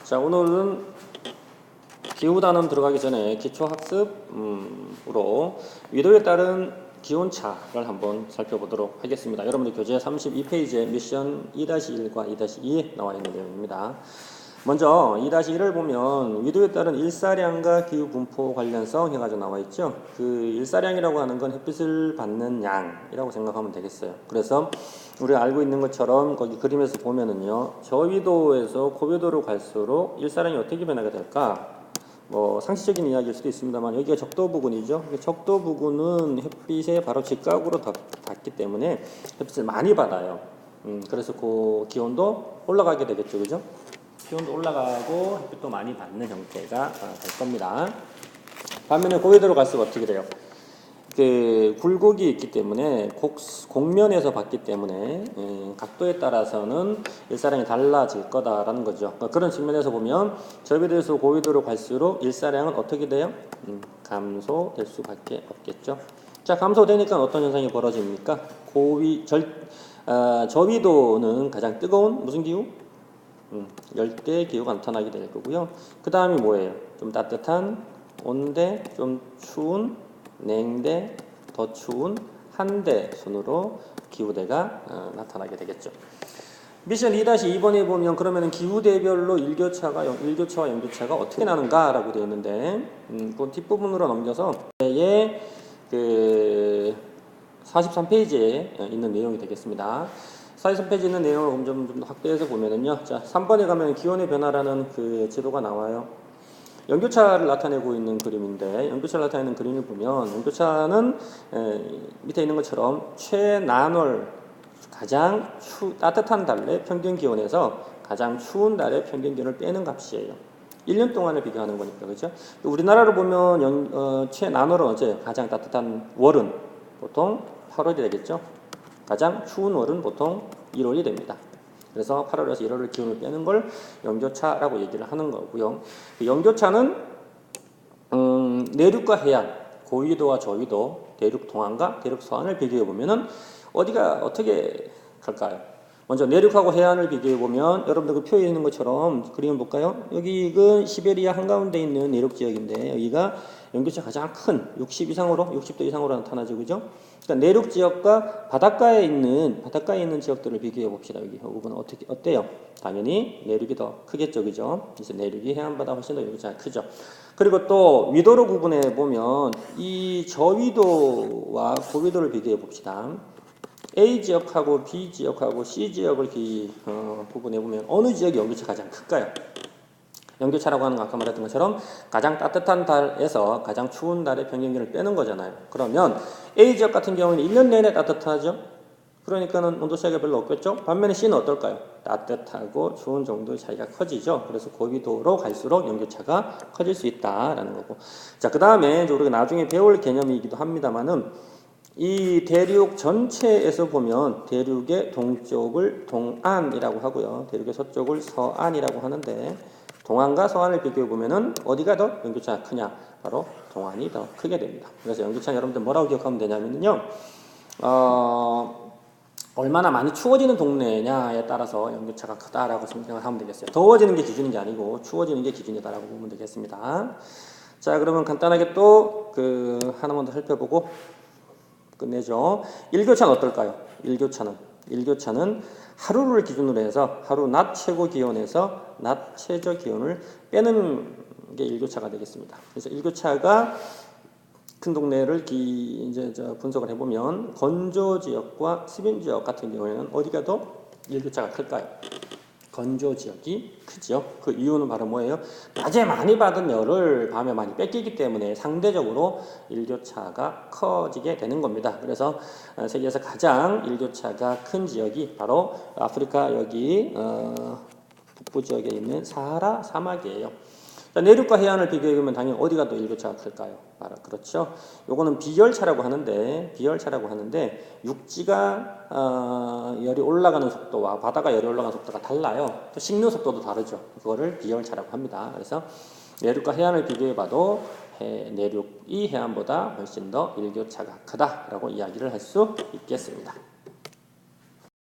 자, 오늘은 기후 단원 들어가기 전에 기초 학습으로 위도에 따른 기온차를 한번 살펴보도록 하겠습니다. 여러분들 교재 32페이지에 미션 2-1과 2-2에 나와 있는 내용입니다. 먼저 2-1을 보면 위도에 따른 일사량과 기후 분포 관련성 해가지고 나와 있죠. 그 일사량이라고 하는 건 햇빛을 받는 양이라고 생각하면 되겠어요. 그래서 우리가 알고 있는 것처럼 거기 그림에서 보면은요, 저위도에서 고위도로 갈수록 일사량이 어떻게 변하게 될까? 뭐 상식적인 이야기일 수도 있습니다만 여기가 적도 부근이죠. 적도 부근은 햇빛에 바로 직각으로 닿기 때문에 햇빛을 많이 받아요. 그래서 그 기온도 올라가게 되겠죠, 그죠? 기온도 올라가고 햇빛도 많이 받는 형태가 될 겁니다. 반면에 고위도로 갈수록 어떻게 돼요? 그 굴곡이 있기 때문에 곡면에서 받기 때문에 각도에 따라서는 일사량이 달라질 거다라는 거죠. 그러니까 그런 측면에서 보면 저위도에서 고위도로 갈수록 일사량은 어떻게 돼요? 감소될 수밖에 없겠죠. 자, 감소되니까 어떤 현상이 벌어집니까? 저위도는 가장 뜨거운 무슨 기후? 열대 기후가 나타나게 될 거고요. 그 다음이 뭐예요? 좀 따뜻한 온대, 좀 추운 냉대, 더 추운 한대 순으로 기후대가 나타나게 되겠죠. 미션 2-2번에 보면 그러면 기후대별로 일교차와 연교차가 어떻게 나는가라고 되어 있는데 그 뒷부분으로 넘겨서 그 43페이지에 있는 내용이 되겠습니다. 43페이지에 있는 내용을 좀 확대해서 보면은요. 자, 3번에 가면 기온의 변화라는 그 지도가 나와요. 연교차를 나타내고 있는 그림인데 연교차를 나타내는 그림을 보면 연교차는 밑에 있는 것처럼 최난월 가장 따뜻한 달의 평균 기온에서 가장 추운 달의 평균 기온을 빼는 값이에요. 1년 동안을 비교하는 거니까, 그렇죠? 우리나라로 보면 최난월은 어째요? 가장 따뜻한 월은 보통 8월이 되겠죠? 가장 추운 월은 보통 1월이 됩니다. 그래서 8월에서 1월을 기온을 빼는 걸 연교차라고 얘기를 하는 거고요. 연교차는 내륙과 해안, 고위도와 저위도, 대륙 동안과 대륙 서안을 비교해 보면은 어디가 어떻게 갈까요? 먼저 내륙하고 해안을 비교해 보면 여러분들 그 표에 있는 것처럼 그림을 볼까요? 여기 시베리아 한가운데 있는 내륙 지역인데 여기가 연교차 가장 큰 60도 이상으로 나타나죠, 그죠? 그러니까 내륙 지역과 바닷가에 있는 지역들을 비교해 봅시다. 여기 부분은 어때요? 당연히 내륙이 더 크겠죠, 그죠? 그래서 내륙이 해안보다 훨씬 더 연교차가 크죠. 그리고 또 위도로 구분해 보면 이 저위도와 고위도를 비교해 봅시다. A 지역하고 B 지역하고 C 지역을 구분해 보면 어느 지역이 연교차가 가장 클까요? 연교차라고 하는 건 아까 말했던 것처럼 가장 따뜻한 달에서 가장 추운 달의 평균기온을 빼는 거잖아요. 그러면 A 지역 같은 경우는 1년 내내 따뜻하죠. 그러니까는 온도 차이가 별로 없겠죠. 반면에 C는 어떨까요? 따뜻하고 추운 정도의 차이가 커지죠. 그래서 고위도로 갈수록 연교차가 커질 수 있다라는 거고. 자, 그 다음에 우리가 나중에 배울 개념이기도 합니다만은 이 대륙 전체에서 보면 대륙의 동쪽을 동안이라고 하고요. 대륙의 서쪽을 서안이라고 하는데 동안과 서안을 비교해 보면은 어디가 더 연교차가 크냐? 바로 동안이 더 크게 됩니다. 그래서 연교차 여러분들 뭐라고 기억하면 되냐면요. 얼마나 많이 추워지는 동네냐에 따라서 연교차가 크다라고 생각을 하면 되겠어요. 더워지는 게 기준인 게 아니고 추워지는 게 기준이다라고 보면 되겠습니다. 자, 그러면 간단하게 또 하나만 더 살펴보고 끝내죠. 일교차는 어떨까요? 일교차는 하루를 기준으로 해서 하루 낮 최고 기온에서 낮 최저 기온을 빼는 게 일교차가 되겠습니다. 그래서 일교차가 큰 동네를 분석을 해보면 건조 지역과 수변 지역 같은 경우에는 어디가 더 일교차가 클까요? 건조 지역이 크죠. 그 이유는 바로 뭐예요? 낮에 많이 받은 열을 밤에 많이 뺏기기 때문에 상대적으로 일교차가 커지게 되는 겁니다. 그래서 세계에서 가장 일교차가 큰 지역이 바로 아프리카 여기 북부 지역에 있는 사하라 사막이에요. 내륙과 해안을 비교해보면 당연히 어디가 더 일교차가 클까요? 바로 그렇죠. 요거는 비열차라고 하는데 육지가 열이 올라가는 속도와 바다가 열이 올라가는 속도가 달라요. 또 식는 속도도 다르죠. 그거를 비열차라고 합니다. 그래서 내륙과 해안을 비교해봐도 내륙이 해안보다 훨씬 더 일교차가 크다라고 이야기를 할 수 있겠습니다.